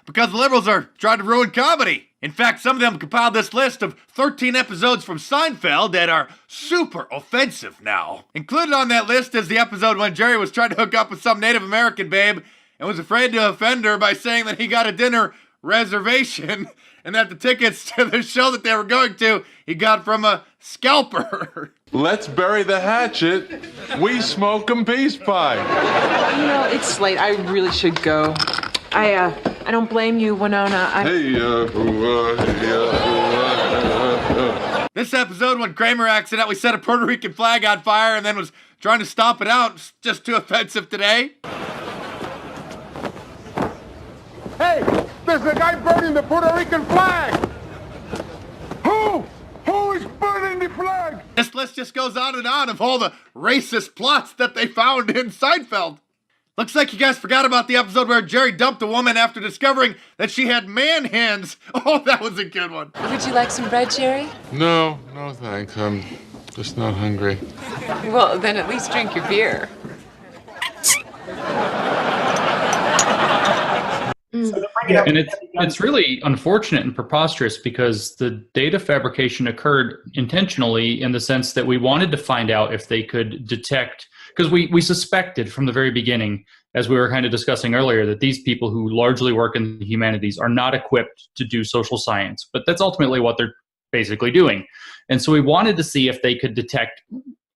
because the liberals are trying to ruin comedy. In fact, some of them compiled this list of 13 episodes from Seinfeld that are super offensive now. Included on that list is the episode when Jerry was trying to hook up with some Native American babe and was afraid to offend her by saying that he got a dinner reservation and that the tickets to the show that they were going to he got from a scalper. Let's bury the hatchet. We smoke 'em peace pie. You know, it's late. I really should go. I don't blame you, Winona. This episode when Kramer accidentally set a Puerto Rican flag on fire and then was trying to stomp it out is just too offensive today. Hey, there's a guy burning the Puerto Rican flag! Who? Who is burning the flag? This list just goes on and on of all the racist plots that they found in Seinfeld. Looks like you guys forgot about the episode where Jerry dumped a woman after discovering that she had man hands. Oh, that was a good one. Would you like some bread, Jerry? No, thanks. I'm just not hungry. Well, then at least drink your beer. And it's really unfortunate and preposterous because the data fabrication occurred intentionally in the sense that we wanted to find out if they could detect, because we suspected from the very beginning, as we were kind of discussing earlier, that these people who largely work in the humanities are not equipped to do social science, but that's ultimately what they're basically doing. And so we wanted to see if they could detect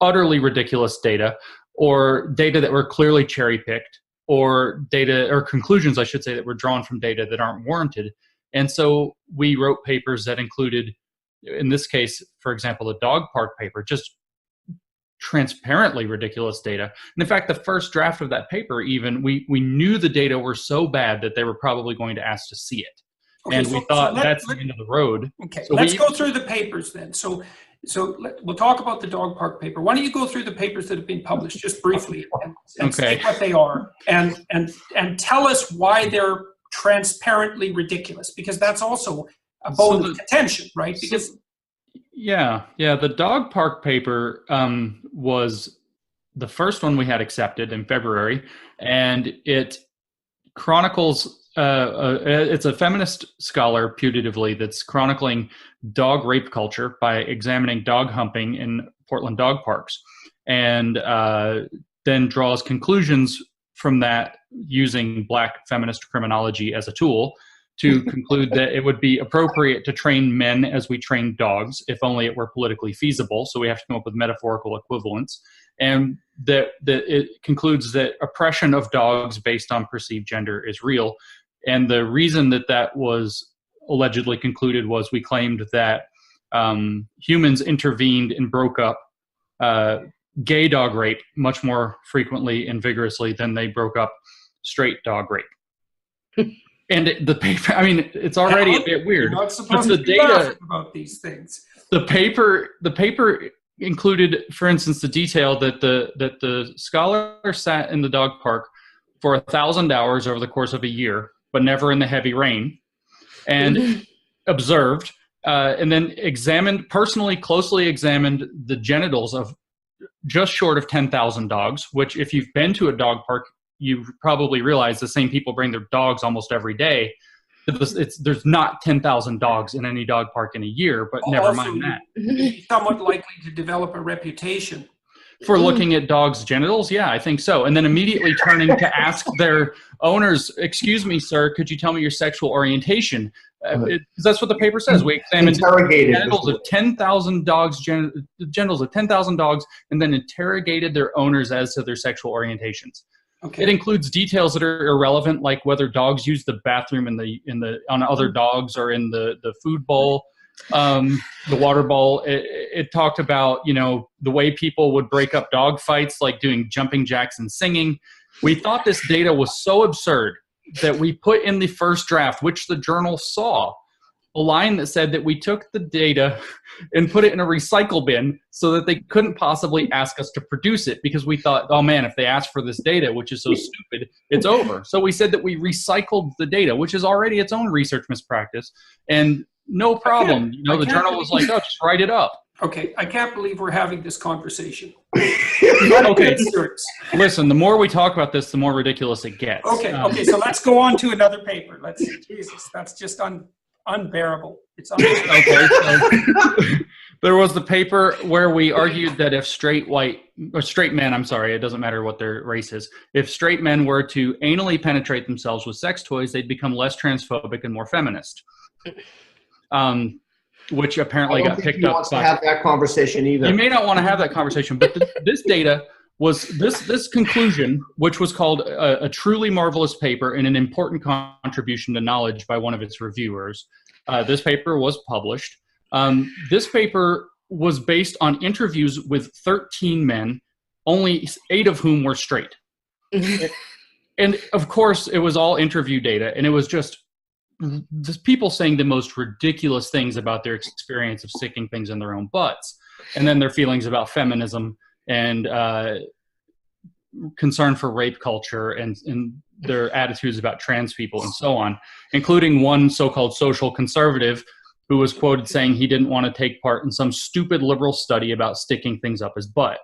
utterly ridiculous data or data that were clearly cherry-picked, or data, or conclusions, I should say, that were drawn from data that aren't warranted. And so we wrote papers that included, in this case, for example, the dog park paper, just transparently ridiculous data. And in fact, the first draft of that paper, even, we knew the data were so bad that they were probably going to ask to see it. Okay, and we thought that's the end of the road. Okay, so let's go through the papers then. We'll talk about the dog park paper. Why don't you go through the papers that have been published just briefly and say what they are and tell us why they're transparently ridiculous, because that's also a bone of contention, right? Because the dog park paper was the first one we had accepted in February, and it chronicles it's a feminist scholar, putatively, that's chronicling dog rape culture by examining dog humping in Portland dog parks, and then draws conclusions from that using Black feminist criminology as a tool to conclude that it would be appropriate to train men as we train dogs, if only it were politically feasible. So we have to come up with metaphorical equivalents. And that it concludes that oppression of dogs based on perceived gender is real. And the reason that was allegedly concluded was we claimed that humans intervened and broke up gay dog rape much more frequently and vigorously than they broke up straight dog rape. And the paper, I mean, it's already a bit weird. You're not supposed to be laughing about these things. The paper included, for instance, the detail that the scholar sat in the dog park for 1,000 hours over the course of a year, but never in the heavy rain, and observed, and then closely examined the genitals of just short of 10,000 dogs, which, if you've been to a dog park, you probably realize the same people bring their dogs almost every day. There's not 10,000 dogs in any dog park in a year, but never mind that. Somewhat likely to develop a reputation for looking at dogs' genitals? Yeah, I think so. And then immediately turning to ask their owners, "Excuse me, sir, could you tell me your sexual orientation?" That's what the paper says. We examined genitals of 10,000 dogs, genitals of 10,000 dogs, and then interrogated their owners as to their sexual orientations. Okay. It includes details that are irrelevant, like whether dogs use the bathroom on other dogs or in the food bowl, the water bowl. It talked about, the way people would break up dog fights, like doing jumping jacks and singing. We thought this data was so absurd that we put in the first draft, which the journal saw, a line that said that we took the data and put it in a recycle bin so that they couldn't possibly ask us to produce it, because we thought, oh man, if they ask for this data, which is so stupid, it's over. So we said that we recycled the data, which is already its own research mispractice, and no problem. The journal was like, oh, just write it up. Okay, I can't believe we're having this conversation. Okay, Serious. listen, the more we talk about this, the more ridiculous it gets. Okay, so let's go on to another paper. Jesus, that's just unbearable. It's unbearable. Okay, so there was the paper where we argued that if straight men, I'm sorry, it doesn't matter what their race is, if straight men were to anally penetrate themselves with sex toys, they'd become less transphobic and more feminist. Which apparently got picked up. Wants to have that conversation either. You may not want to have that conversation, but this data was this conclusion, which was called a truly marvelous paper and an important contribution to knowledge by one of its reviewers. This paper was published. This paper was based on interviews with 13 men, only 8 of whom were straight. And of course, it was all interview data, and it was just people saying the most ridiculous things about their experience of sticking things in their own butts, and then their feelings about feminism and concern for rape culture and their attitudes about trans people and so on, including one so-called social conservative who was quoted saying he didn't want to take part in some stupid liberal study about sticking things up his butt.